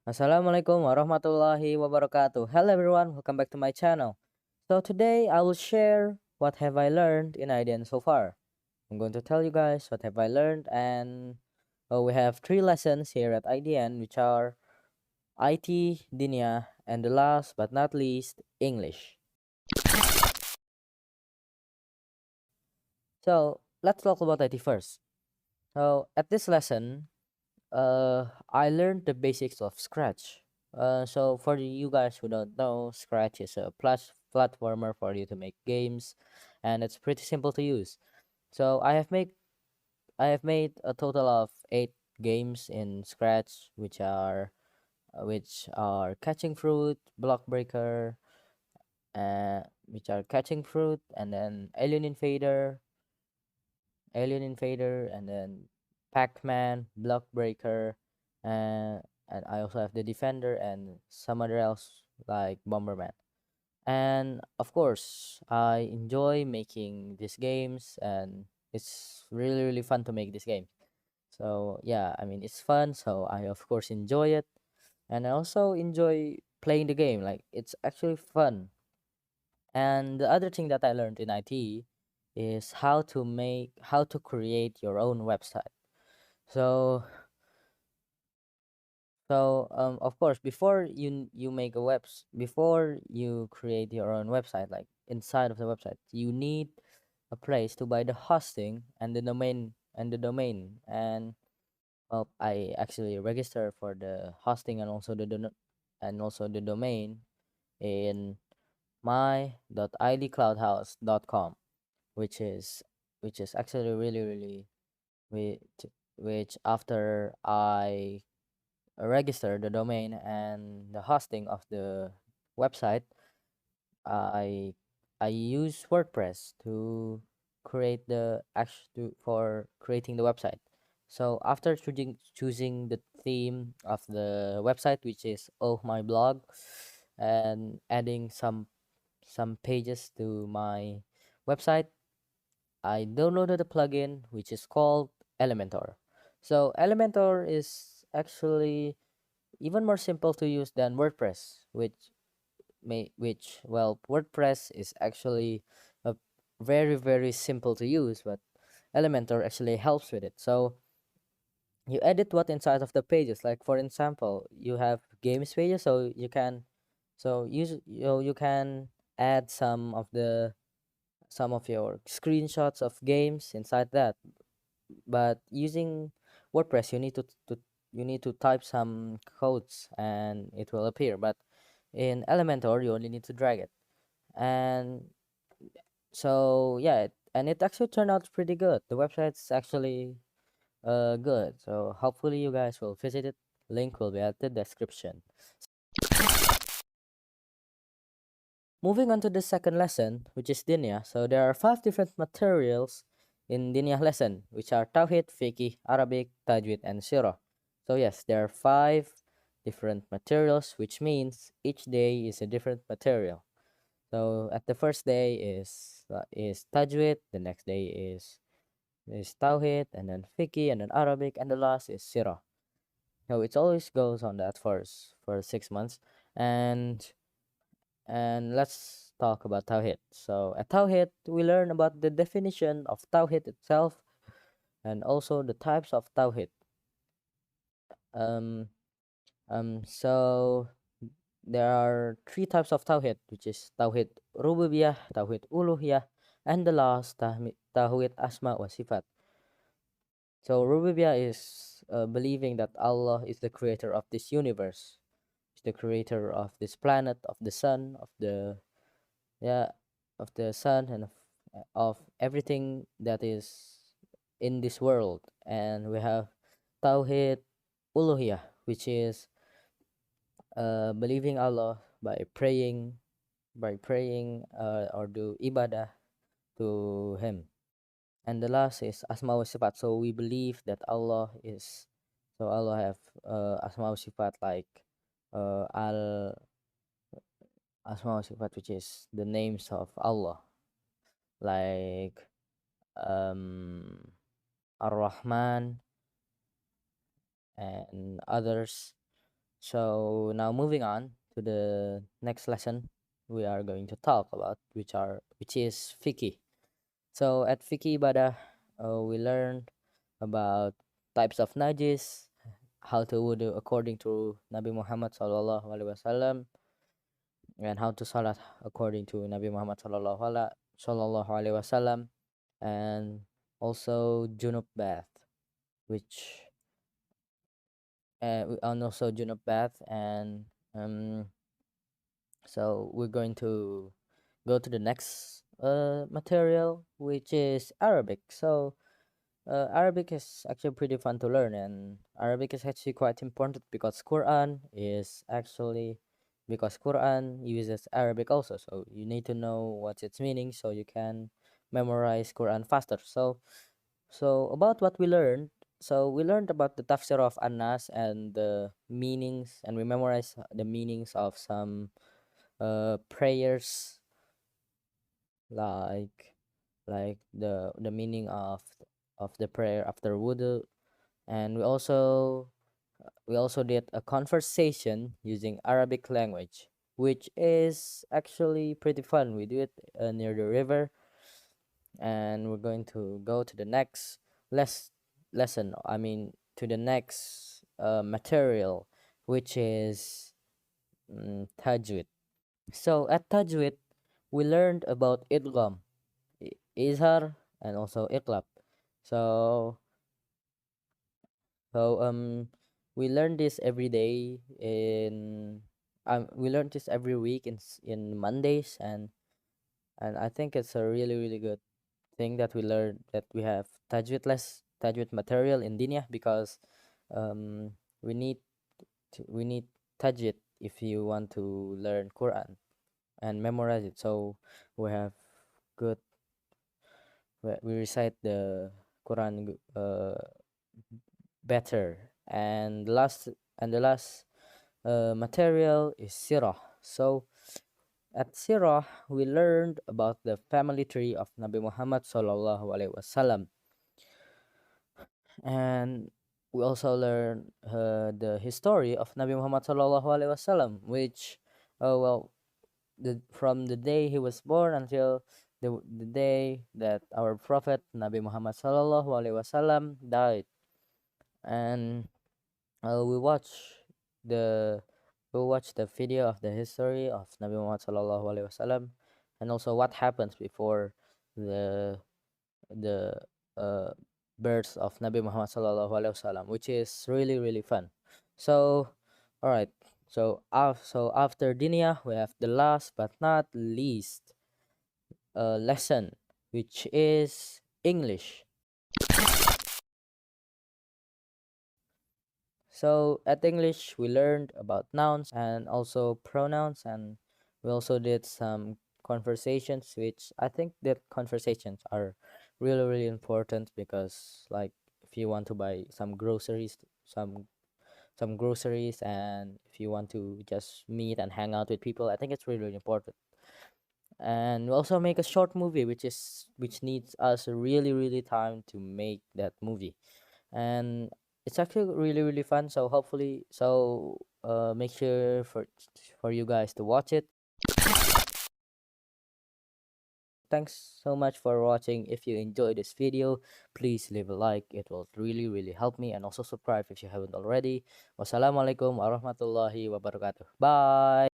Assalamualaikum warahmatullahi wabarakatuh. Hello everyone, welcome back to my channel. So today I will share what have I learned in IDN so far. I'm going to tell you guys what have I learned, and we have 3 lessons here at IDN, which are IT, Dinia, and the last but not least, English. So let's talk about IT first. So at this lesson, I learned the basics of Scratch. So for you guys who don't know, Scratch is a platformer for you to make games, and it's pretty simple to use. So I have made a total of 8 games in Scratch, which are Catching Fruit, Block Breaker, which are Catching Fruit, and then Alien Invader, and then Pac-Man, Block Breaker, and I also have the Defender and some other else like Bomberman. And of course, I enjoy making these games, and it's really really fun to make this game. So yeah, I mean it's fun, so I of course enjoy it, and I also enjoy playing the game. Like it's actually fun. And the other thing that I learned in IT is how to create your own website. So of course before you make a before you create your own website, like inside of the website, you need a place to buy the hosting and the domain. And I actually register for the hosting and also the domain in my.idcloudhouse.com, which is which is actually really really which, which after I register the domain and the hosting of the website, I I use WordPress to create for creating the website. So after choosing the theme of the website, which is Oh My Blog, and adding some pages to my website, I downloaded a plugin which is called Elementor. So Elementor is actually even more simple to use than WordPress, which WordPress is actually a very very simple to use, but Elementor actually helps with it. So you edit what inside of the pages. Like for example, you have games pages, so you can add some of your screenshots of games inside that. But using WordPress, you need to type some codes and it will appear. But in Elementor, you only need to drag it. And so yeah, and it actually turned out pretty good. The website's actually good. So hopefully you guys will visit it. Link will be at the description. Moving on to the second lesson, which is Dinya. So there are 5 different materials in Dinya lesson, which are Tawhid, Fiqh, Arabic, Tajwid, and Sirah. So yes, there are 5 different materials, which means each day is a different material. So at the first day is Tajwid, the next day is Tawhid, and then Fiqh, and then Arabic, and the last is Sirah. So it always goes on that for 6 months, and let's talk about Tawhid. So at Tawhid, we learn about the definition of Tawhid itself and also the types of Tawhid. Um, so there are 3 types of Tawhid, which is Tawhid Rububiyah, Tawhid Uluhiyah, and the last Tawhid Asma wa Sifat. So Rububiyah is believing that Allah is the creator of this universe, is the creator of this planet, of the sun, yeah, of the sun, and of everything that is in this world. And we have Tawhid Uluhiyah, which is believing Allah by praying or do ibadah to Him. And the last is Asma wa Sifat. So we believe that Allah have Asma wa Sifat, like Al Asma wa Sifat, which is the names of Allah, like um Ar-Rahman and others. So now moving on to the next lesson we are going to talk about, which is fiqh. So at fiqh ibadah, we learned about types of najis, how to wudu according to Nabi Muhammad sallallahu alaihi wasallam, and how to salat according to Nabi Muhammad sallallahu alaihi wasallam, and also junub bath, which and also junub bath, and um so we're going to go to the next material, which is Arabic. So Arabic is actually pretty fun to learn, and Arabic is actually quite important because Quran uses Arabic also. So you need to know what's its meaning so you can memorize Quran faster. So about what we learned. So we learned about the tafsir of Anas and the meanings, and we memorized the meanings of some prayers, like the meaning of the prayer after wudu. And we also did a conversation using Arabic language, which is actually pretty fun. We do it near the river, and we're going to go to the next less lesson, I mean to the next material, which is tajwid. So at tajwid we learned about idgham, izhar, and also iqlab. So so we learn this every day in we learn this every week in Mondays, and I think it's a really really good thing that we learn that we have tajwid material in Dinia, because um we need we need tajwid if you want to learn Quran and memorize it. So we have good we recite the Quran better. And the last material is sirah. So at sirah we learned about the family tree of Nabi Muhammad sallallahu alaihi wasallam, and we also learned the history of Nabi Muhammad sallallahu alaihi wasallam, which well, from the day he was born until the day that our prophet Nabi Muhammad sallallahu alaihi wasallam died. And we the watch the video of the history of Nabi Muhammad sallallahu alaihi wasallam, and also what happens before the the uh, birth of Nabi Muhammad sallallahu alaihi wasallam, which is really really fun. So, all right. So after Dinia, we have the last but not least lesson, which is English. So at English, we learned about nouns and also pronouns, and we also did some conversations, which I think that conversations are really, really important, because like if you want to buy some groceries, and if you want to just meet and hang out with people, I think it's really, really important. And we also make a short movie, which needs us really, really time to make that movie, and it's actually really really fun. So hopefully, make sure for you guys to watch it. Thanks so much for watching. If you enjoyed this video, please leave a like, it will really really help me, and also subscribe if you haven't already. Wassalamualaikum warahmatullahi wabarakatuh. Bye.